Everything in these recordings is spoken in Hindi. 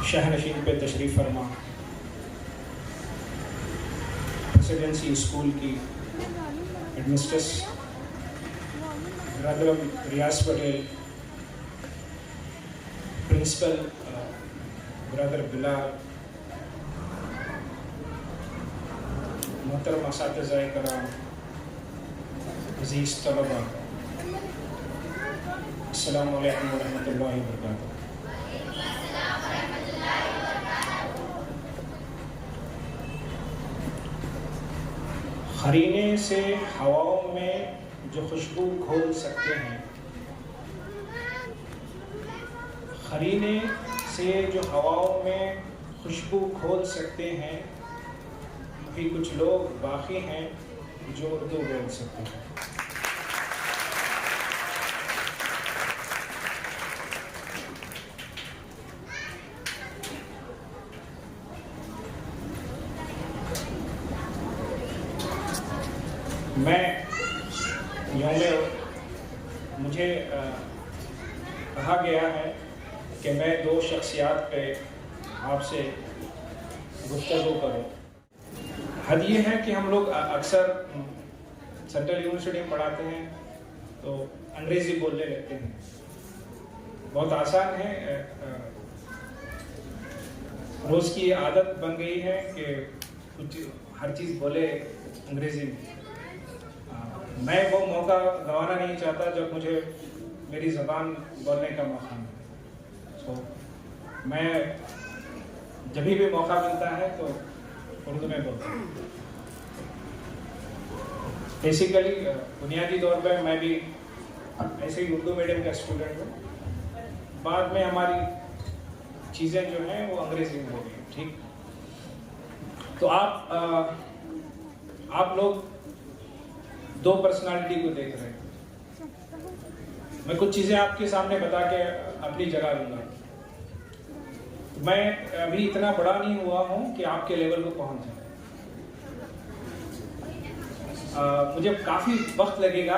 शहनशीन पे तशरीफ़ फरमा, प्रेसिडेंसी स्कूल की एडमिनिस्ट्रेस ब्रदर रियाज पटेल, प्रिंसिपल ब्रदर बिलाल, मोहतरम असातिज़ाए कराम, अज़ीज़ तलबा, अस्सलामु अलैकुम व रहमतुल्लाहि व बरकातुहू। क़रीने से हवाओं में जो खुशबू घोल सकते हैं, क़रीने से जो हवाओं में खुशबू घोल सकते हैं, भी कुछ लोग बाकी हैं जो उर्दू बोल सकते हैं। मुझे कहा गया है कि मैं दो शख्सियात पे आपसे गुफ्तगू करूं। हद ये है कि हम लोग अक्सर सेंट्रल यूनिवर्सिटी में पढ़ाते हैं तो अंग्रेज़ी बोलने लगते हैं। बहुत आसान है, रोज़ की आदत बन गई है कि कुछ हर चीज़ बोले अंग्रेज़ी में। मैं वो मौका गंवाना नहीं चाहता जब मुझे मेरी ज़बान बोलने का मौका मिले। तो मैं जब भी मौका मिलता है तो उर्दू में बोलता हूँ। बेसिकली बुनियादी तौर पर मैं भी ऐसे ही उर्दू मीडियम का स्टूडेंट हूँ। बाद में हमारी चीज़ें जो हैं वो अंग्रेज़ी में हो गई। ठीक, तो आप लोग दो पर्सनालिटी को देख रहे हैं। मैं कुछ चीज़ें आपके सामने बता के अपनी जगह लूँगा। मैं अभी इतना बड़ा नहीं हुआ हूँ कि आपके लेवल को पहुँच जाए। मुझे काफ़ी वक्त लगेगा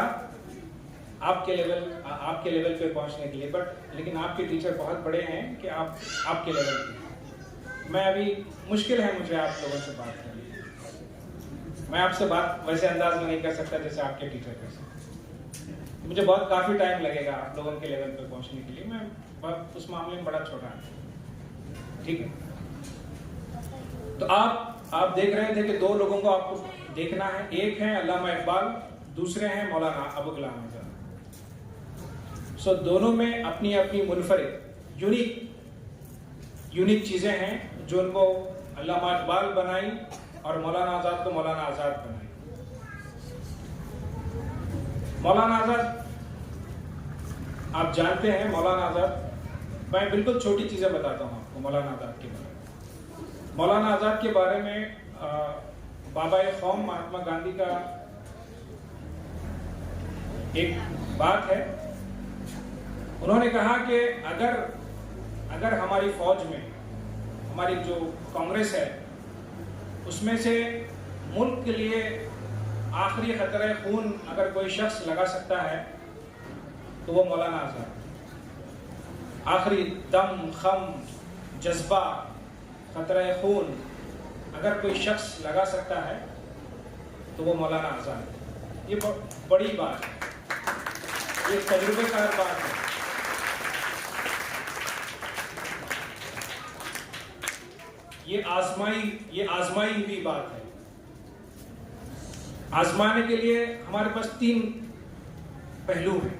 आपके लेवल पे पहुँचने के लिए, लेकिन आपके टीचर बहुत बड़े हैं कि आपके लेवल पे। मैं अभी मुश्किल है मुझे आप लोगों से बात करनी। मैं आपसे बात वैसे अंदाज में नहीं कर सकता जैसे आपके टीचर कर सकते। मुझे काफ़ी टाइम लगेगा आप लोगों के लेवल पर पहुंचने के लिए। मैं उस मामले में बड़ा छोटा हूँ। ठीक है, तो आप देख रहे थे कि दो लोगों को आपको देखना है। एक है अल्लामा इकबाल, दूसरे हैं मौलाना अबू कलाम आज़ाद। सो दोनों में अपनी अपनी मुनफरिद यूनिक चीज़ें हैं जो उनको अल्लामा इकबाल बनाई और मौलाना आज़ाद को मौलाना आज़ाद बनाई। मौलाना आज़ाद आप जानते हैं, मौलाना आज़ाद, मैं बिल्कुल छोटी चीज़ें बताता हूँ आपको मौलाना आज़ाद के बारे में। मौलाना आज़ाद के बारे में बाबाए कौम महात्मा गांधी का एक बात है। उन्होंने कहा कि अगर हमारी फौज में हमारी जो कांग्रेस है उसमें से मुल्क के लिए आखिरी खतरे खून अगर कोई शख्स लगा सकता है तो वो मौलाना आज़ाद। आखिरी दम, खम, जज्बा, खतरे खून अगर कोई शख्स लगा सकता है तो वो मौलाना आज़ाद। ये बड़ी बात है, ये तजुर्बेकार बात है। ये आजमाई हुई बात है। आजमाने के लिए हमारे पास तीन पहलू हैं,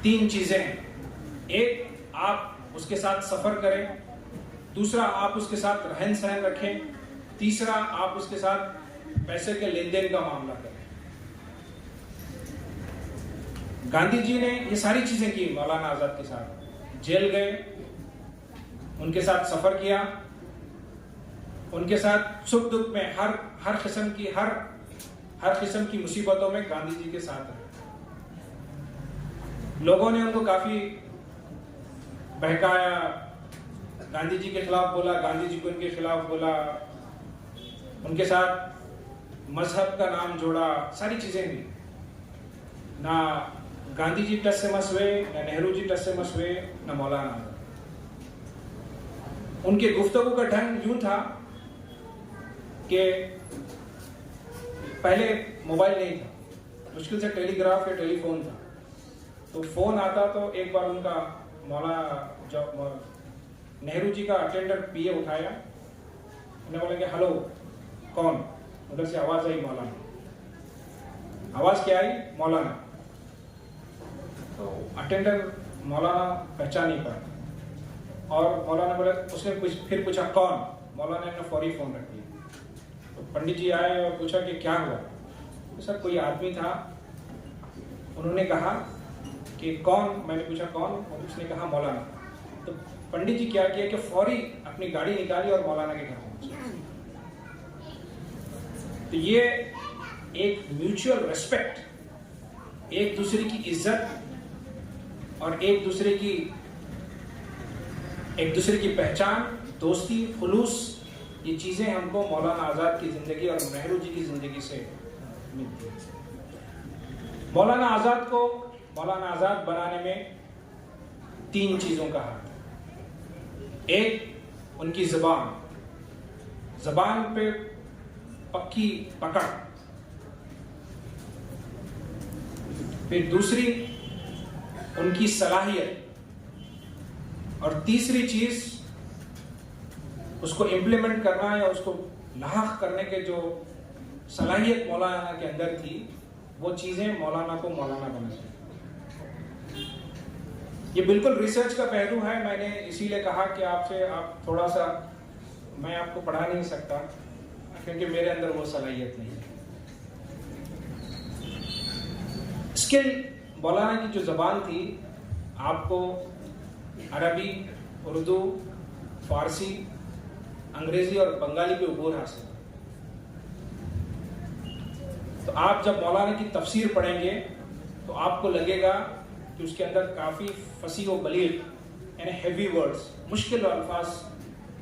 तीन चीजें हैं। एक, आप उसके साथ सफर करें। दूसरा, आप उसके साथ रहन सहन रखें। तीसरा, आप उसके साथ पैसे के लेन देन का मामला करें। गांधी जी ने ये सारी चीजें की मौलाना आज़ाद के साथ। जेल गए, उनके साथ सफर किया, उनके साथ सुख दुख में हर किस्म की मुसीबतों में गांधी जी के साथ रहे। लोगों ने उनको काफी बहकाया, गांधी जी के खिलाफ बोला, गांधी जी को उनके खिलाफ बोला, उनके साथ मजहब का नाम जोड़ा, सारी चीजें हुई। ना गांधी जी टस से मस हुए, ना नेहरू जी टस से मस हुए, ना मौलाना आज़ाद। उनके गुफ्तगू का ढंग यूं था कि पहले मोबाइल नहीं था, मुश्किल से टेलीग्राफ या टेलीफोन था। तो फोन आता तो एक बार उनका नेहरू जी का अटेंडर पीए उठाया, उन्हें बोला कि हेलो कौन, उधर से आवाज आई मौलाना। आवाज क्या आई? मौलाना। तो अटेंडर मौलाना पहचान नहीं पाया और मौलाना बोले, उसने फिर पूछा कौन, मौलाना ने फौरी फोन रख दिया। तो पंडित जी आए और पूछा कि क्या हुआ। तो सर कोई आदमी था, उन्होंने कहा कि कौन, मैंने पूछा कौन, और उसने कहा मौलाना। तो पंडित जी क्या किया कि फौरी अपनी गाड़ी निकाली और मौलाना के घर पहुंचे। तो ये एक म्यूचुअल रिस्पेक्ट, एक दूसरे की इज्जत और एक दूसरे की पहचान, दोस्ती, खुलूस, ये चीजें हमको मौलाना आजाद की जिंदगी और नेहरू जी की जिंदगी से मिलती है। मौलाना आजाद बनाने में 3 चीजों का हाथ है। एक, उनकी जबान पे पक्की पकड़। फिर दूसरी, उनकी सलाहियत। और तीसरी चीज, उसको इम्प्लीमेंट करना या उसको लाहक करने के जो सलाहियत मौलाना के अंदर थी, वो चीजें मौलाना को मौलाना बनाती। ये बिल्कुल रिसर्च का पहलू है। मैंने इसीलिए कहा कि आप थोड़ा सा, मैं आपको पढ़ा नहीं सकता क्योंकि मेरे अंदर वो सलाहियत नहीं है। स्किल, मौलाना की जो जबान थी, आपको अरबी, उर्दू, फारसी, अंग्रेजी और बंगाली पे उबूर हासिल। तो आप जब मौलाना की तफसीर पढ़ेंगे तो आपको लगेगा कि उसके अंदर काफ़ी फसी व बलीग, यानी हैवी वर्ड्स, मुश्किल अल्फाज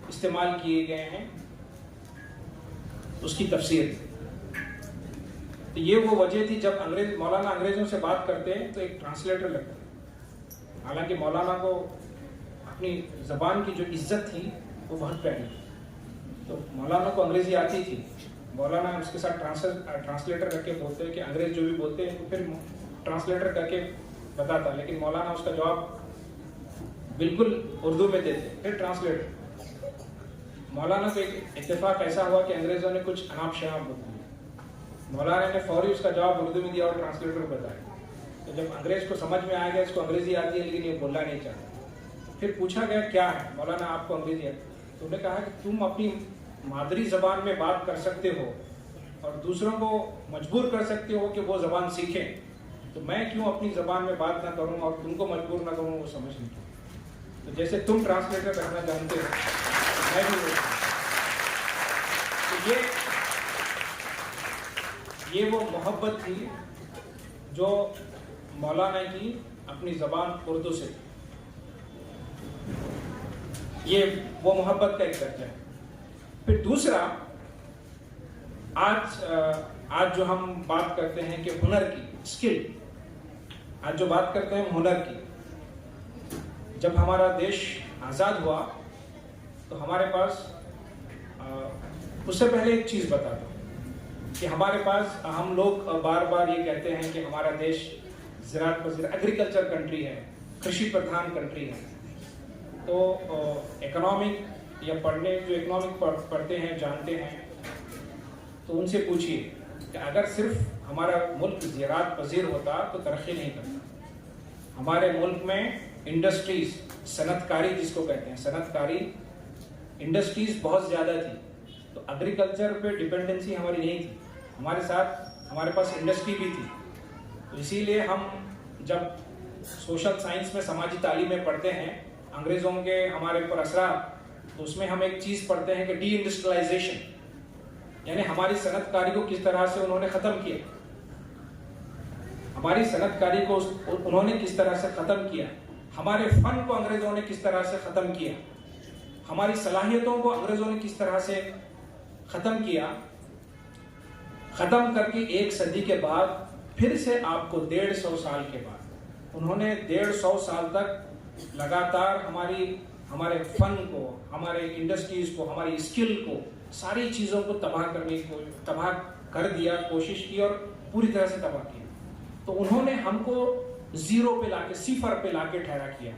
इस्तेमाल किए गए हैं उसकी तफसीर। तो ये वो वजह थी, जब मौलाना अंग्रेजों से बात करते हैं तो एक ट्रांसलेटर लगता है। हालांकि मौलाना को अपनी ज़बान की जो इज्जत थी वो बहुत प्यारी थी, तो मौलाना को अंग्रेजी आती थी। मौलाना उसके साथ ट्रांसलेटर करके बोलते हैं कि अंग्रेज जो भी बोलते हैं तो फिर ट्रांसलेटर करके बताता, लेकिन मौलाना उसका जवाब बिल्कुल उर्दू में देते, फिर ट्रांसलेटर। मौलाना को एक इत्तेफाक ऐसा हुआ कि अंग्रेजों ने कुछ अनाप शनाप बोल दिया, मौलाना ने फौरी उसका जवाब उर्दू में दिया और ट्रांसलेटर को बताया। तो जब अंग्रेज को समझ में आ गया इसको अंग्रेजी आती है लेकिन ये बोलना नहीं चाहता, फिर पूछा गया क्या है, मौलाना आपको अंग्रेजी आती है। तो उन्होंने कहा कि तुम अपनी मादरी जबान में बात कर सकते हो और दूसरों को मजबूर कर सकते हो कि वो जबान सीखें, तो मैं क्यों अपनी जबान में बात ना करूं और तुमको मजबूर ना करूं, वो समझ नहीं। तो जैसे तुम ट्रांसलेटर रखना जानते हो, मैं भी तो ये वो मोहब्बत थी जो मौलाना की अपनी जबान उर्दू से, ये वो मोहब्बत का एक दर्जा है। फिर दूसरा, आज जो हम बात करते हैं कि हुनर की, स्किल, आज जो बात करते हैं हुनर की, जब हमारा देश आज़ाद हुआ तो हमारे पास, उससे पहले एक चीज़ बताता हूँ कि हमारे पास, हम लोग बार बार ये कहते हैं कि हमारा देश ज़राअत पज़ीर, एग्रीकल्चर कंट्री है, कृषि प्रधान कंट्री है। तो इकोनॉमिक या जो इकोनॉमिक पढ़ते हैं, जानते हैं, तो उनसे पूछिए कि अगर सिर्फ हमारा मुल्क ज़राअत पज़ीर होता तो तरक्की नहीं करता। हमारे मुल्क में इंडस्ट्रीज, सनतकारी जिसको कहते हैं, सनतकारी इंडस्ट्रीज बहुत ज़्यादा थी, तो एग्रीकल्चर पे डिपेंडेंसी हमारी नहीं थी। हमारे साथ हमारे पास इंडस्ट्री भी थी। तो इसीलिए हम जब सोशल साइंस में, समाजी तालीम में पढ़ते हैं अंग्रेज़ों के हमारे ऊपर असरात, तो उसमें हम एक चीज़ पढ़ते हैं कि डी इंडस्ट्रियलाइजेशन, यानी हमारी सनतकारी को किस तरह से उन्होंने ख़त्म किया, हमारी सनतकारी को उन्होंने किस तरह से ख़त्म किया, हमारे फ़न को अंग्रेज़ों ने किस तरह से ख़त्म किया, हमारी सलाहियतों को अंग्रेज़ों ने किस तरह से ख़त्म किया। ख़त्म करके 1 सदी के बाद फिर से आपको 150 साल के बाद उन्होंने 150 साल तक लगातार हमारे फन को, हमारे इंडस्ट्रीज को, हमारी स्किल को, सारी चीज़ों को तबाह कर दिया, कोशिश की और पूरी तरह से तबाह किया। तो उन्होंने हमको जीरो पे लाके, सिफर पे लाके ठहरा किया।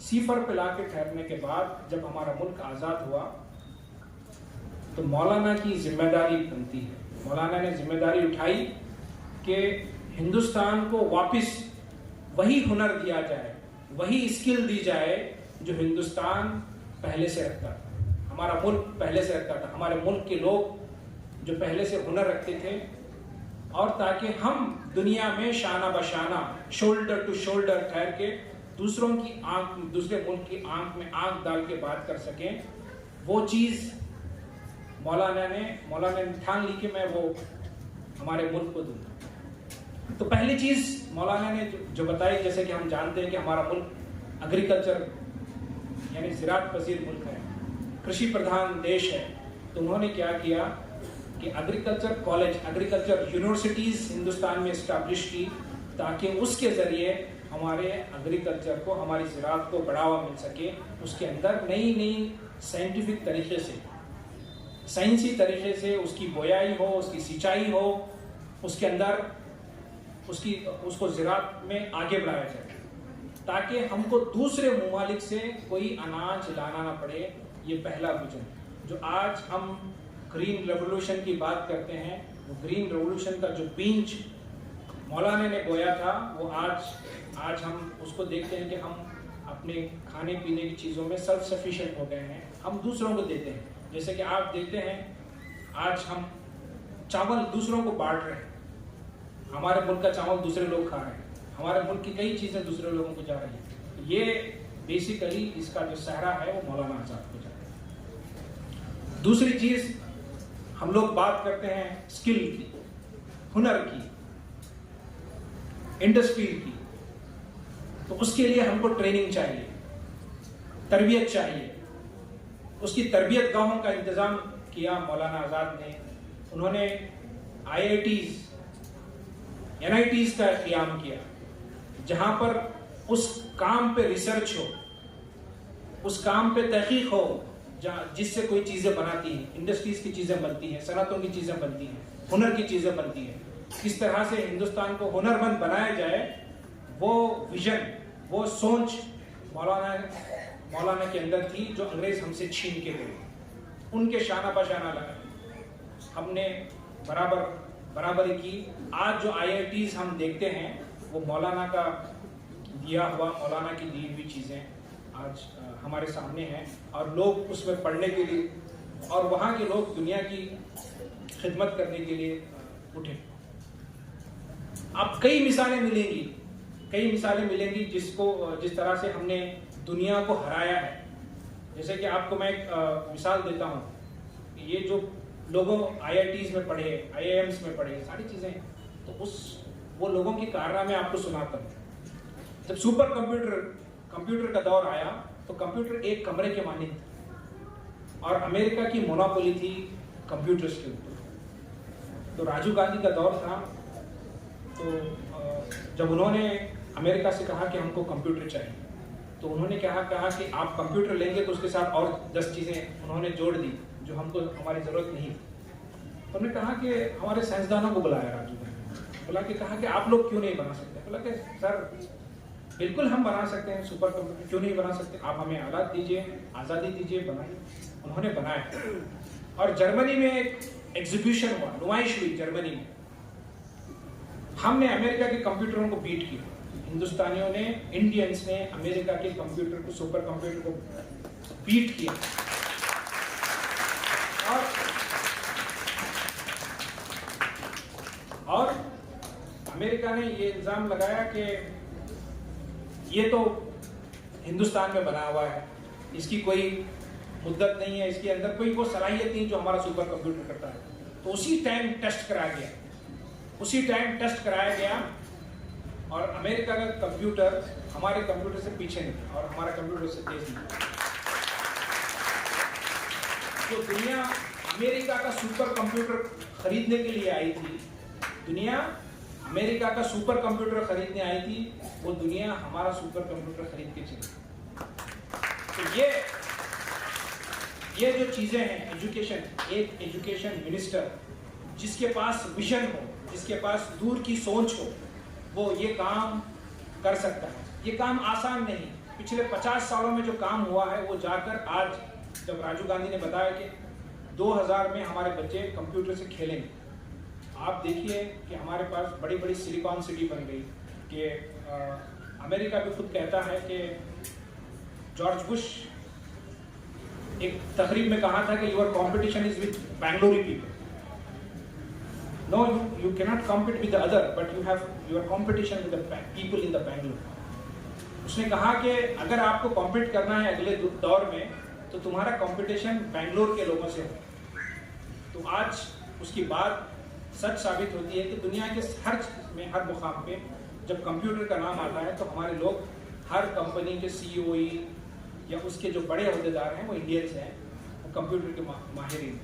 सिफर पे लाके ठहरने के बाद जब हमारा मुल्क आज़ाद हुआ तो मौलाना की जिम्मेदारी बनती है, मौलाना ने जिम्मेदारी उठाई कि हिंदुस्तान को वापस वही हुनर दिया जाए, वही स्किल दी जाए जो हिंदुस्तान पहले से रखता था, हमारा मुल्क पहले से रखता था, हमारे मुल्क के लोग जो पहले से हुनर रखते थे, और ताकि हम दुनिया में शाना बशाना, शोल्डर टू शोल्डर ठहर के दूसरों की आंख, दूसरे मुल्क की आंख में आंख डाल के बात कर सकें। वो चीज़ मौलाना ने ठान ली कि मैं वो हमारे मुल्क को दूंगा। तो पहली चीज़ मौलाना ने जो बताई, जैसे कि हम जानते हैं कि हमारा मुल्क एग्रीकल्चर यानी ज़राअत पजीर मुल्क है, कृषि प्रधान देश है। तो उन्होंने क्या किया कि agriculture college, agriculture universities Hindustan में इस्टेब्लिश की, ताकि उसके ज़रिए हमारे एग्रीकल्चर को, हमारी ज़राअत को बढ़ावा मिल सके। उसके अंदर नई नई साइंटिफिक तरीके से, साइंसी तरीके से उसकी बोयाई हो, उसकी सिंचाई हो, उसके अंदर उसको ज़राअत में आगे बढ़ाया जाए, ताकि हमको दूसरे ममालिक से कोई अनाज लाना ना पड़े। ये पहला विजन जो आज हम ग्रीन रेवोल्यूशन की बात करते हैं, वो ग्रीन रेवोल्यूशन का जो बीज मौलाना ने बोया था, वो आज हम उसको देखते हैं कि हम अपने खाने पीने की चीज़ों में सेल्फ सफिशिएंट हो गए हैं, हम दूसरों को देते हैं। जैसे कि आप देखते हैं आज हम चावल दूसरों को बांट रहे हैं, हमारे मुल्क का चावल दूसरे लोग खा रहे हैं, हमारे मुल्क की कई चीज़ें दूसरे लोगों को जा रही हैं। ये बेसिकली इसका जो सहरा है वो मौलाना आज़ाद को जा रहा है। दूसरी चीज़, हम लोग बात करते हैं स्किल की, हुनर की, इंडस्ट्री की, तो उसके लिए हमको ट्रेनिंग चाहिए, तरबियत चाहिए। उसकी तरबियत गाहों का इंतज़ाम किया मौलाना आज़ाद ने। उन्होंने IITs, NITs का क़याम किया, जहाँ पर उस काम पे रिसर्च हो, उस काम पे तहक़ीक़ हो, जिससे कोई चीज़ें बनाती हैं, इंडस्ट्रीज़ की चीज़ें बनती हैं, सनअतों की चीज़ें बनती हैं, हुनर की चीज़ें बनती हैं। किस तरह से हिंदुस्तान को हुनरमंद बनाया जाए, वो विजन, वो सोच मौलाना के अंदर थी, जो अंग्रेज हमसे छीन के गए। उनके शाना बशाना लगा, हमने बराबरी की। आज जो IITs हम देखते हैं, वो मौलाना का दिया हुआ, मौलाना की दी हुई चीज़ें आज हमारे सामने हैं, और लोग उसमें पढ़ने के लिए, और वहाँ के लोग दुनिया की खिदमत करने के लिए उठे। अब कई मिसालें मिलेंगी जिस तरह से हमने दुनिया को हराया है। जैसे कि आपको मैं एक मिसाल देता हूँ, ये जो लोगों IITs में पढ़े, IIMs में पढ़े, सारी चीज़ें, तो वो लोगों की कारनामे आपको सुनाता हूँ। जब सुपर कंप्यूटर का दौर आया, तो कंप्यूटर एक कमरे के मानिंद था, और अमेरिका की मोनोपोली थी कंप्यूटर्स के ऊपर। तो राजीव गांधी का दौर था, तो जब उन्होंने अमेरिका से कहा कि हमको कंप्यूटर चाहिए, तो उन्होंने कहा कि आप कंप्यूटर लेंगे तो उसके साथ और 10 चीज़ें उन्होंने जोड़ दी जो हमको हमारी ज़रूरत नहीं थी। उन्होंने कहा कि हमारे साइंसदानों को बुलाया राजीव गांधी, बुला के कहा कि आप लोग क्यों नहीं बना सकते। बोला कि सर बिल्कुल हम बना सकते हैं, सुपर कंप्यूटर क्यों नहीं बना सकते, आप हमें आज़ाद दीजिए, आज़ादी दीजिए, बनाइए। उन्होंने बनाया, और जर्मनी में एक एग्जीबिशन हुआ, नुमाइश हुई जर्मनी में। हमने अमेरिका के कंप्यूटरों को बीट किया, हिंदुस्तानियों ने, इंडियंस ने अमेरिका के कंप्यूटर को, सुपर कंप्यूटर को बीट किया। और अमेरिका ने ये इल्ज़ाम लगाया कि ये तो हिंदुस्तान में बना हुआ है, इसकी कोई मुद्दत नहीं है, इसके अंदर कोई वो सलाहियत नहीं जो हमारा सुपर कंप्यूटर करता है। तो उसी टाइम टेस्ट कराया गया, और अमेरिका का कंप्यूटर हमारे कंप्यूटर से पीछे नहीं था, और हमारा कंप्यूटर से तेज नहीं था। तो दुनिया अमेरिका का सुपर कंप्यूटर खरीदने के लिए आई थी, दुनिया अमेरिका का सुपर कंप्यूटर खरीदने आई थी, वो दुनिया हमारा सुपर कंप्यूटर खरीद के चली। तो ये जो चीज़ें हैं, एजुकेशन, एक एजुकेशन मिनिस्टर जिसके पास विजन हो, जिसके पास दूर की सोच हो, वो ये काम कर सकता है। ये काम आसान नहीं। पिछले 50 सालों में जो काम हुआ है वो जाकर आज, जब राजीव गांधी ने बताया कि 2000 में हमारे बच्चे कंप्यूटर से खेलेंगे, आप देखिए कि हमारे पास बड़ी बड़ी सिलिकॉन सिटी बन गई। कि अमेरिका भी खुद कहता है कि जॉर्ज बुश एक तकरीब में कहा था कि your competition is with Bangalori people. No, you cannot compete with the other, but you have your competition with the people in the Bangalore. उसने कहा कि अगर आपको कॉम्पीट करना है अगले दौर में, तो तुम्हारा कंपटीशन बैंगलोर के लोगों से हो। तो आज उसकी बात सच साबित होती है कि दुनिया के हर में, हर मुकाम पे जब कंप्यूटर का नाम आता है तो हमारे लोग, हर कंपनी के CEO या उसके जो बड़े अहदेदार हैं वो इंडियंस हैं, वो कंप्यूटर के माहिरीन।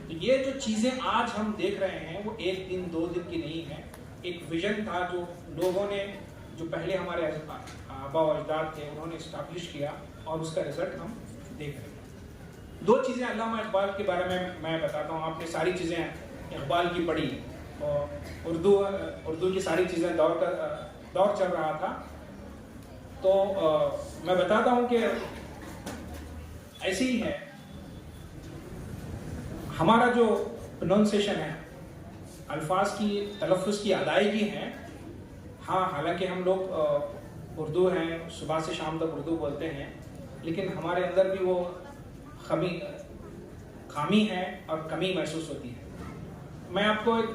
तो ये जो चीज़ें आज हम देख रहे हैं वो एक दिन 2 दिन की नहीं है। एक विजन था जो लोगों ने, जो पहले हमारे आबा और अजदाद थे, उन्होंने इस्टाब्लिश किया और उसका रिजल्ट हम देख रहे हैं। 2 चीज़ें अल्लामा इकबाल के बारे में मैं बताता हूँ। आपने सारी चीज़ें इकबाल की पढ़ी और उर्दू की सारी चीज़ें दौर चल रहा था। तो मैं बताता हूँ कि ऐसे ही है हमारा जो प्रोनाउंसिएशन है, अल्फाज की तलफ़ुज़ की अदायगी है। हाँ, हालांकि हम लोग उर्दू हैं, सुबह से शाम तक उर्दू बोलते हैं, लेकिन हमारे अंदर भी वो खामी है और कमी महसूस होती है। मैं आपको एक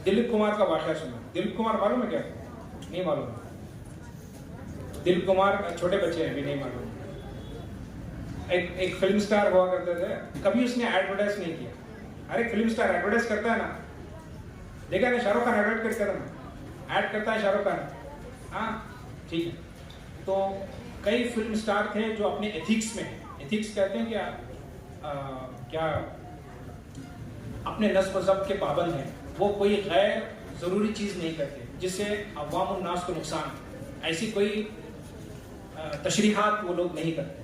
दिलीप कुमार का वाक़या सुना। दिलीप कुमार मालूम है क्या? नहीं मालूम। दिलीप कुमार छोटे बच्चे हैं, भी नहीं मालूम। एक फिल्म स्टार हुआ करते थे, कभी उसने एडवर्टाइज नहीं किया। अरे फिल्म स्टार एडवर्टाइज करता है ना, देखा ना, शाहरुख खान एडवर्टाइज करता है ना, ऐड करता है शाहरुख खान। हाँ, ठीक है। तो कई फिल्म स्टार थे जो अपने एथिक्स में, एथिक्स कहते हैं क्या अपने नस्ब ज़ब्त के पाबंद हैं। वो कोई गैर ज़रूरी चीज़ नहीं करते जिससे अवामुन नास को नुकसान, ऐसी कोई तशरीहात वो लोग नहीं करते।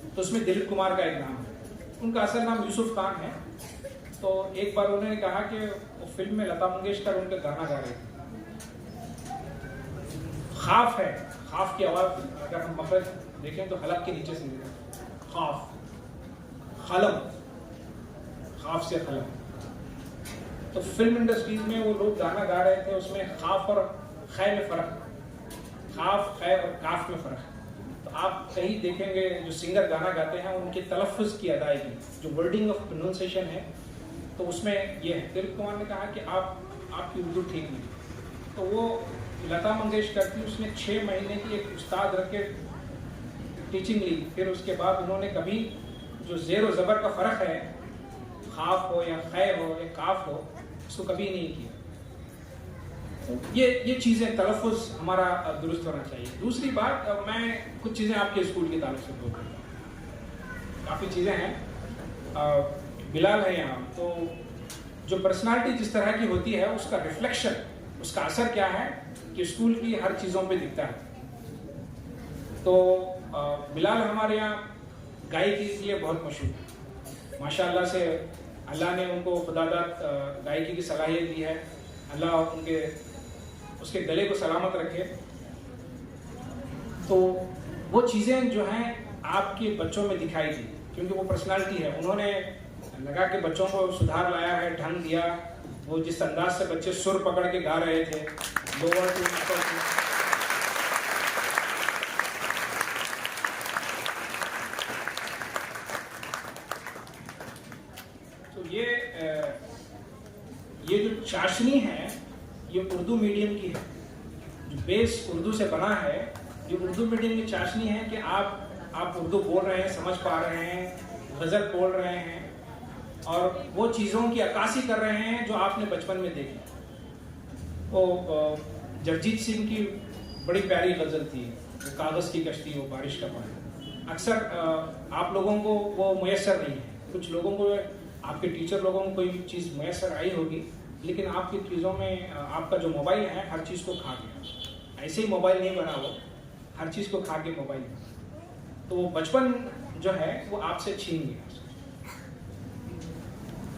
तो उसमें दिलीप कुमार का एक नाम है, उनका असल नाम यूसुफ खान है। तो एक बार उन्होंने कहा कि वो फिल्म में लता मंगेशकर उनके गाना गा रहे थे। खाफ है, खाफ की आवाज़ अगर हम मखरज देखें तो हलक के नीचे से निकलती, खाफ, खलम, खाफ से खलम। तो फिल्म इंडस्ट्रीज में वो लोग गाना गा रहे थे, उसमें खाफ और खै में फ़र्क, खाफ, खै और काफ में फ़र्क। तो आप कहीं देखेंगे जो सिंगर गाना गाते हैं उनके तलफ़ुज़ की अदायगी, जो वर्डिंग ऑफ प्रोनाउंसिएशन है, तो उसमें ये है। दिलीप कुमार ने कहा कि आपकी उर्दू ठीक नहीं। तो वो लता मंगेशकर थी, उसने 6 महीने की एक उस्ताद रख के टीचिंग ली। फिर उसके बाद उन्होंने कभी जो ज़ेर और ज़बर का फ़र्क है, खाफ हो या खै हो या काफ हो, उसको कभी नहीं किया। ये चीज़ें, तलफ़ुज़ हमारा दुरुस्त होना चाहिए। दूसरी बात, मैं कुछ चीज़ें आपके स्कूल के ताल्लुक़ से बोल रहा हूँ। काफ़ी चीज़ें हैं। बिलाल है यहाँ, तो जो पर्सनालिटी जिस तरह की होती है उसका रिफ्लेक्शन, उसका असर क्या है कि स्कूल की हर चीज़ों पे दिखता है। तो बिलाल हमारे यहाँ गायकी के लिए बहुत मशहूर है। माशाअल्लाह से अल्लाह ने उनको खुदादाद गायकी की सलाहियत दी है। अल्लाह उसके गले को सलामत रखे। तो वो चीज़ें जो हैं आपके बच्चों में दिखाई दी, क्योंकि वो पर्सनालिटी है। उन्होंने लगा के बच्चों को सुधार लाया है, ढंग दिया। वो जिस अंदाज से बच्चे सुर पकड़ के गा रहे थे, लोअर टू अपर टू, तो ये जो चाशनी है ये उर्दू मीडियम की है, जो बेस उर्दू से बना है। ये उर्दू मीडियम की चाशनी है कि आप उर्दू बोल रहे हैं, समझ पा रहे हैं, गज़ल बोल रहे हैं और वो चीज़ों की अक्कासी कर रहे हैं जो आपने बचपन में देखी। वो जगजीत सिंह की बड़ी प्यारी गज़ल थी, वो कागज़ की कश्ती, वो बारिश का पानी। अक्सर आप लोगों को वो मुयस्सर नहीं है। कुछ लोगों को, आपके टीचर लोगों को कोई चीज़ मुयस्सर आई होगी, लेकिन आपकी चीज़ों में आपका जो मोबाइल है हर चीज़ को खा गया। ऐसे ही मोबाइल नहीं बना, वो हर चीज़ को खा के मोबाइल। तो वो बचपन जो है वो आपसे छीन लिया,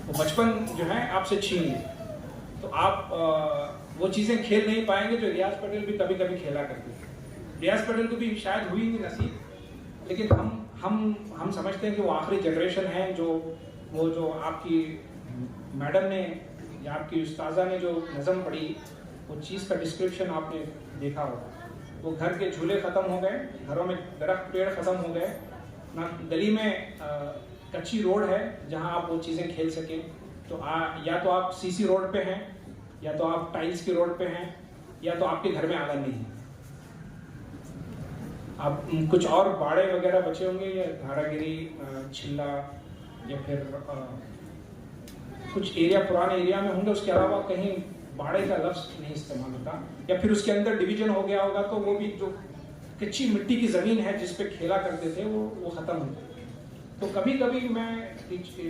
वो बचपन जो है आपसे छीन लिया। तो आप वो चीज़ें खेल नहीं पाएंगे जो रियाज पटेल भी कभी कभी खेला करते थे। रियाज पटेल को भी शायद हुई नहीं नसीब, लेकिन हम समझते हैं कि वो आखिरी जनरेशन है जो आपकी मैडम ने या आपकी उस्ताजा ने जो नज़म पढ़ी, वो चीज़ का डिस्क्रिप्शन आपने देखा होगा। वो घर के झूले ख़त्म हो गए, घरों में दरख्त पेड़ ख़त्म हो गए, ना गली में कच्ची रोड है जहां आप वो चीज़ें खेल सकें। तो या तो आप सीसी रोड पे हैं, या तो आप टाइल्स की रोड पे हैं, या तो आपके घर में आंगन नहीं है। आप कुछ और बाड़े वगैरह बचे होंगे, या धारागिरी, छिल्ला, या फिर कुछ एरिया पुराने एरिया में होंगे, उसके अलावा कहीं बाड़े का लफ्ज नहीं इस्तेमाल होता। या फिर उसके अंदर डिवीजन हो गया होगा, तो वो भी जो कच्ची मिट्टी की ज़मीन है जिस पे खेला करते थे वो ख़त्म हो गई। तो कभी कभी मैं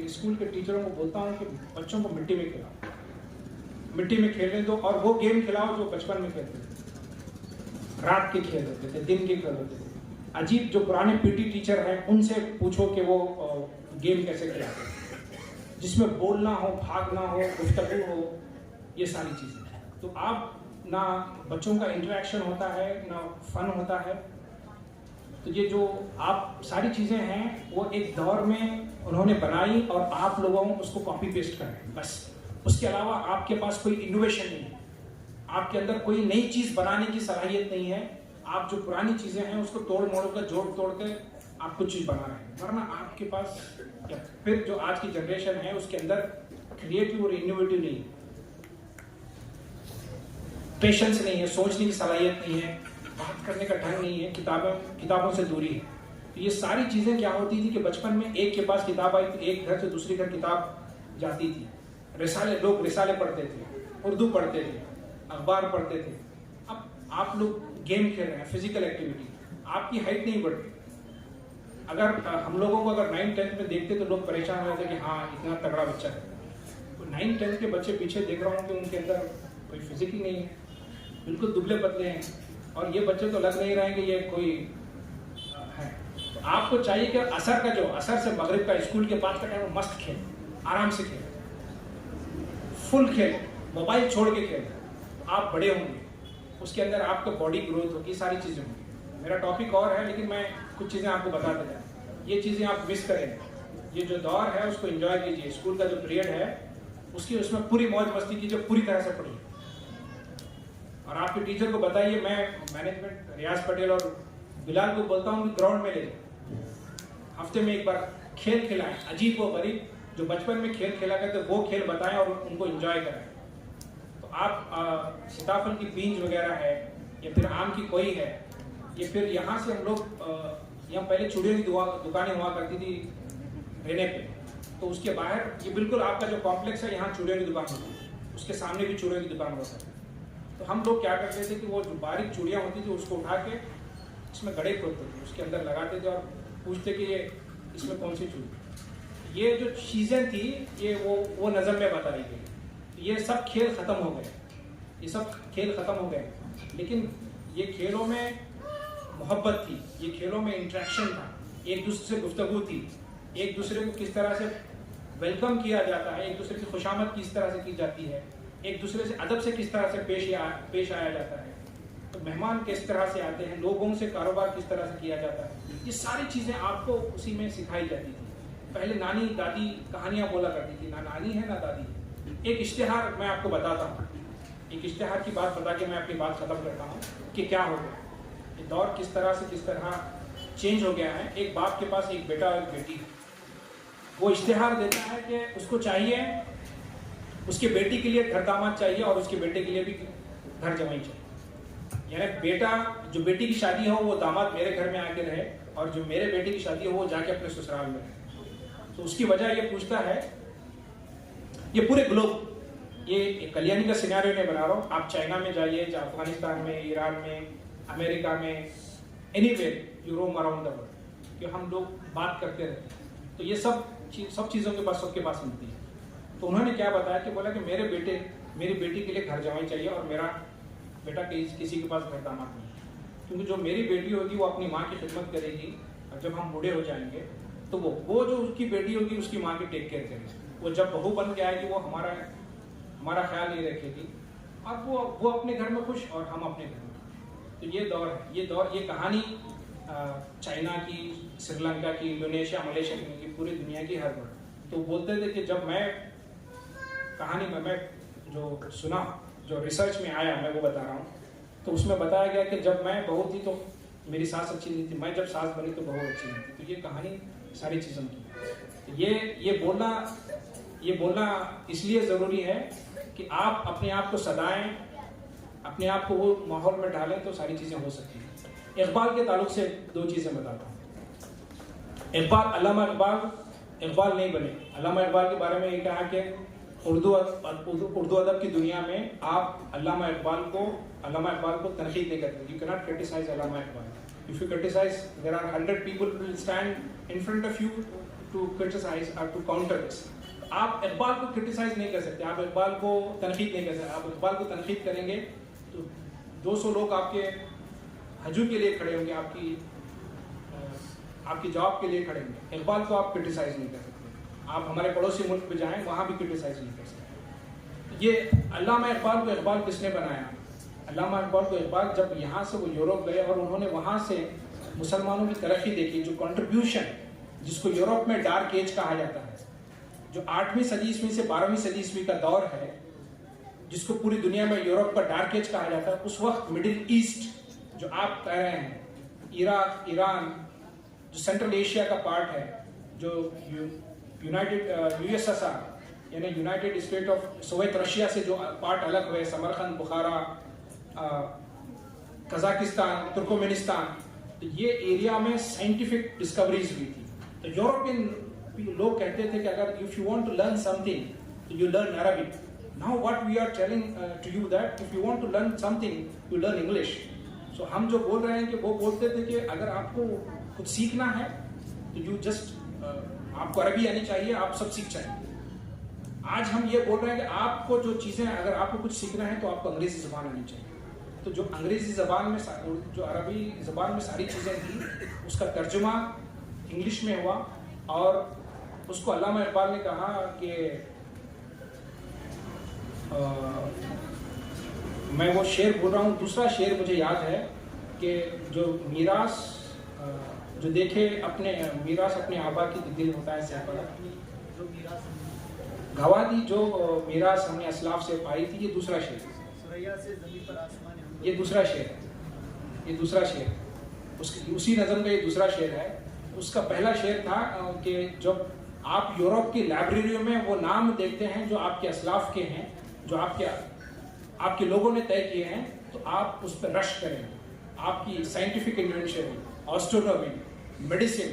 स्कूल के टीचरों को बोलता हूँ कि बच्चों को मिट्टी में खिलाओ, मिट्टी में खेलने दो, और वो गेम खिलाओ जो बचपन में खेलते थे। रात के खेल होते थे, दिन के खेल होते थे। अजीब जो पुराने पीटी टीचर हैं उनसे पूछो कि वो गेम कैसे खिलाते हैं, जिसमें बोलना हो, भागना हो, गुफ्तगू हो, ये सारी चीज़ें। तो आप ना बच्चों का इंटरेक्शन होता है, ना फन होता है। तो ये जो आप सारी चीज़ें हैं वो एक दौर में उन्होंने बनाई और आप लोगों उसको कॉपी पेस्ट कर रहे हैं बस। उसके अलावा आपके पास कोई इनोवेशन नहीं है, आपके अंदर कोई नई चीज़ बनाने की सलाहियत नहीं है। आप जो पुरानी चीज़ें हैं उसको तोड़ मोड़ कर, जोड़ तोड़ कर आप कुछ चीज़ बना रहे हैं। वरना आपके पास या फिर जो आज की जनरेशन है उसके अंदर क्रिएटिव और इनोवेटिव नहीं है, पेशेंस नहीं है, सोचने की सलाहियत नहीं है, बात करने का ढंग नहीं है, किताबों से दूरी है। तो ये सारी चीज़ें क्या होती थी कि बचपन में एक के पास किताब आई तो एक घर से दूसरे घर किताब जाती थी। लोग रिसाले पढ़ते थे, उर्दू पढ़ते थे, अखबार पढ़ते थे। अब आप लोग गेम खेल रहे हैं, फिजिकल एक्टिविटी, आपकी हाइट नहीं बढ़ती। अगर हम लोगों को अगर 9th-10th में देखते तो लोग परेशान हो जाते कि हाँ इतना तगड़ा बच्चा है। तो 9th-10th के बच्चे पीछे देख रहा हूँ कि उनके अंदर कोई फिजिक ही नहीं है, बिल्कुल दुबले पतले हैं, और ये बच्चे तो लग नहीं रहे हैं कि ये कोई है। तो आपको चाहिए कि असर से मगरिब का स्कूल के पास का टाइम मस्त खेल, आराम से खेल, फुल खेल, मोबाइल छोड़ के खेल। आप बड़े होंगे, उसके अंदर आपका बॉडी ग्रोथ होगी, सारी चीज़ें होंगी। मेरा टॉपिक और है, लेकिन मैं कुछ चीज़ें आपको बता देता हूँ। ये चीज़ें आप मिस करें, ये जो दौर है उसको एंजॉय कीजिए। स्कूल का जो पीरियड है उसमें पूरी मौज मस्ती कीजिए, पूरी तरह से पढ़िए। और आपके टीचर को बताइए, मैं मैनेजमेंट रियाज पटेल और बिलाल को बोलता हूँ कि ग्राउंड में ले जाए, हफ्ते में एक बार खेल खिलाएं, अजीब व गरीब जो बचपन में खेल खेला करते वो खेल बताएं और उनको एंजॉय कराएं। तो आप सीताफल की बीज वगैरह है, या फिर आम की कोई है, या फिर यहाँ से हम लोग यहाँ पहले चूड़ियों की दुकानें हुआ करती थी रहने पे, तो उसके बाहर ये बिल्कुल आपका जो कॉम्प्लेक्स है यहाँ चूड़ियों की दुकान होती है, उसके सामने भी चूड़ियों की दुकान होता है। तो हम लोग क्या करते थे कि वो जो बारीक चूड़ियाँ होती थी उसको उठा के इसमें गड़े खोदते थे, उसके अंदर लगाते थे और पूछते कि ये इसमें कौन सी चूड़ी। ये जो चीज़ें थी ये वो नज़म में बताई गई। ये सब खेल ख़त्म हो गए, ये सब खेल ख़त्म हो गए, लेकिन ये खेलों में मोहब्बत थी, ये खेलों में इंटरेक्शन था, एक दूसरे से गुफ्तगू थी, एक दूसरे को किस तरह से वेलकम किया जाता है, एक दूसरे की खुशामद किस तरह से की जाती है, एक दूसरे से अदब से किस तरह से पेश आया जाता है, तो मेहमान किस तरह से आते हैं, लोगों से कारोबार किस तरह से किया जाता है। ये सारी चीज़ें आपको उसी में सिखाई जाती थी। पहले नानी दादी कहानियाँ बोला करती थी, ना नानी है ना दादी है। एक इश्तिहार मैं आपको बताता हूँ, एक इश्तिहार की बात बता के मैं अपनी बात ख़त्म करता हूँ कि क्या हो गया, ये दौर किस तरह चेंज हो गया है। एक बाप के पास एक बेटा और एक बेटी, वो इश्तिहार देता है कि उसको चाहिए, उसके बेटी के लिए घर दामाद चाहिए और उसके बेटे के लिए भी घर जमाई चाहिए। यानी बेटा, जो बेटी की शादी हो वो दामाद मेरे घर में आके रहे, और जो मेरे बेटे की शादी हो वो जाके अपने ससुराल में रहे। तो उसकी वजह ये पूछता है, ये पूरे ग्लोब, ये कल्याणी का सिनेरियो नहीं बना रहा हूँ, आप चाइना में जाइए, अफगानिस्तान में, ईरान में, अमेरिका में, anywhere you roam around the world, कि हम लोग बात करते रहते हैं। तो ये सब चीज़ों के पास सबके पास मिलती है। तो उन्होंने क्या बताया कि बोला कि मेरी बेटी के लिए घर जमाई चाहिए और मेरा बेटा किसी के पास घर दामाद नहीं, क्योंकि जो मेरी बेटी होगी वो अपनी माँ की खिदमत करेगी, जब हम बूढ़े हो जाएंगे तो वो जो उसकी बेटी होगी उसकी माँ की टेक केयर करेगी, वो जब बहू बन के आएगी वो हमारा ख्याल नहीं रखेगी, और वो अपने घर में खुश और हम अपने घर में। तो ये दौर है, ये कहानी चाइना की, श्रीलंका की, इंडोनेशिया, मलेशिया की, पूरी दुनिया की हर बार। तो बोलते थे कि जब मैं कहानी में मैं जो सुना, जो रिसर्च में आया मैं वो बता रहा हूँ, तो उसमें बताया गया कि जब मैं बहू थी तो मेरी सास अच्छी नहीं थी, मैं जब सास बनी तो बहू अच्छी नहीं थी। तो ये कहानी सारी चीज़ों की। ये बोलना इसलिए ज़रूरी है कि आप अपने आप को सदाएं, अपने आप को वो माहौल में डालें तो सारी चीज़ें हो सकती हैं। इकबाल के ताल्लुक से 2 चीज़ें बताता हूँ। अल्लामा इकबाल नहीं बने। अल्लामा इकबाल के बारे में ये कहा कि उर्दू अदब की दुनिया में आप अल्लामा इकबाल को तनकीद नहीं करते। You can not criticise Allama Iqbal. If you criticise, there are 100 people will stand in front of you to criticise और टू काउंटर दिस। आप इकबाल को क्रिटिसाइज नहीं कर सकते, आप इकबाल को तनकीद नहीं कर सकते। आप इकबाल को तनकीद करेंगे तो 200 लोग आपके हजू के लिए खड़े होंगे, आपकी जॉब के लिए खड़े होंगे। इकबाल को आप क्रिटिसाइज नहीं कर सकते। आप हमारे पड़ोसी मुल्क पे जाएं, वहाँ भी क्रिटिसाइज नहीं कर सकते। ये अल्लामा इकबाल किसने बनाया? अल्लामा इकबाल जब यहाँ से वो यूरोप गए और उन्होंने वहाँ से मुसलमानों की तरक्की देखी, जो कंट्रीब्यूशन, जिसको यूरोप में डार्क एज कहा जाता है, जो 8वीं सदी ईस्वी से 12वीं सदी ईस्वी का दौर है, जिसको पूरी दुनिया में यूरोप का डार्क एज कहा जाता है। उस वक्त मिडिल ईस्ट जो आप कह रहे हैं, इराक, ईरान, जो सेंट्रल एशिया का पार्ट है, जो यूएसएसआर यानी United state of Soviet Russia से जो पार्ट अलग हुए, समरकंद, बुखारा, कजाकिस्तान, तुर्कमेनिस्तान, तो ये एरिया में साइंटिफिक डिस्कवरीज हुई थी। तो यूरोपियन लोग कहते थे कि अगर if you want to learn something you learn Arabic. Now what we are telling to you that if you want to learn something you learn English. So हम जो बोल रहे हैं कि वो बोलते थे कि अगर आपको कुछ सीखना है तो यू जस्ट आपको अरबी आनी चाहिए, आप सब सीख जाएंगे। आज हम ये बोल रहे हैं कि आपको जो चीज़ें, अगर आपको कुछ सीखना है तो आपको अंग्रेजी ज़बान आनी चाहिए। तो जो अंग्रेजी ज़बान में, जो अरबी ज़बान में सारी चीज़ें थी, उसका तर्जुमा इंग्लिश में हुआ और उसको अल्लामा इकबाल ने कहा कि मैं वो शेर बोल रहा हूँ, दूसरा शेर मुझे याद है कि जो मीरास जो देखे अपने मीरास अपने आबा की दिल होता है सैपड़ा, गवादी जो मीरास हमने असलाफ से पाई थी। ये दूसरा शेर, ये दूसरा शेर उसी नज़म का ये दूसरा शेर है। उसका पहला शेर था कि जब आप यूरोप की लाइब्रेरियों में वो नाम देखते हैं जो आपके असलाफ के हैं, जो आपके लोगों ने तय किए हैं, तो आप उस पर रश करें। आपकी साइंटिफिक इन्वेंशन, एस्ट्रोनॉमी, मेडिसिन,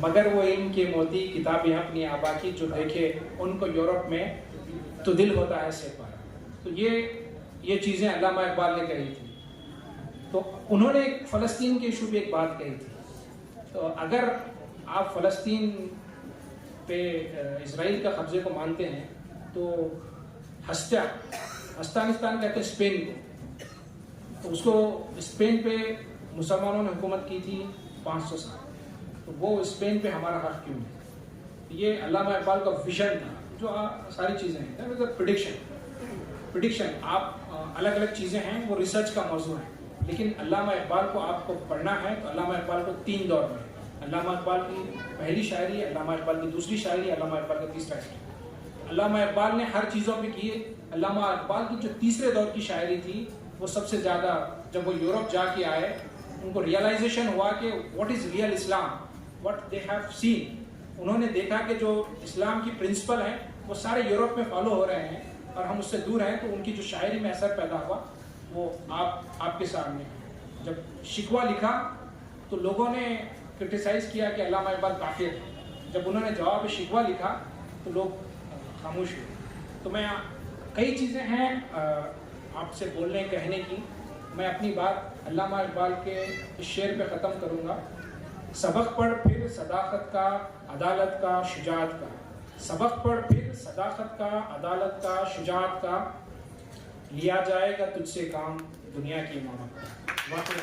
मगर वो इनके मोती किताबें अपनी आबा की जो देखे उनको यूरोप में तो दिल होता है से पारा। तो ये चीज़ें अल्लामा इकबाल ने कही थी। तो उन्होंने फ़लस्तीन के इशू पे एक बात कही थी। तो अगर आप फ़लस्तीन पे इजराइल का कब्ज़े को मानते हैं तो हस्तानिस्तान कहते हैं स्पेन को, तो उसको स्पेन पे मुसलमानों ने हुकूमत की थी 500 साल, तो वो स्पेन पे हमारा हक क्यों है? ये अल्लामा इकबाल का विजन था, जो सारी चीज़ें हैं प्रिडिक्शन। आप अलग अलग चीज़ें हैं, वो रिसर्च का मौजू है, लेकिन अल्लामा इकबाल को आपको पढ़ना है तो अल्लामा इकबाल को 3 दौर में, अल्लामा इकबाल की पहली शायरी, अल्लामा इकबाल की दूसरी शायरी, अल्लामा इकबाल का तीसरा शायरी। अल्लामा इकबाल ने हर चीज़ों पे की। अल्लामा इकबाल की जो तीसरे दौर की शायरी थी वो सबसे ज़्यादा, जब वो यूरोप जाके आए उनको रियलाइजेशन हुआ कि what is real Islam, what they have seen. उन्होंने देखा कि जो इस्लाम की प्रिंसिपल है वो सारे यूरोप में फॉलो हो रहे हैं और हम उससे दूर हैं। तो उनकी जो शायरी में असर पैदा हुआ वो आपके सामने। जब शिकवा लिखा तो लोगों ने क्रिटिसाइज़ किया कि अल्लामा इकबाल काफिर है। जब उन्होंने जवाब शिकवा लिखा तो लोग खामोश हुए। तो मैं कई चीज़ें हैं आपसे बोलने कहने की। मैं अपनी बात अल्लामा इकबाल के इस शेर पे ख़त्म करूँगा। सबक पढ़ फिर सदाकत का, अदालत का, शुजाअत का। सबक पढ़ फिर सदाकत का, अदालत का, शुजाअत का। लिया जाएगा तुझसे काम दुनिया की इमामत का। वाक़ई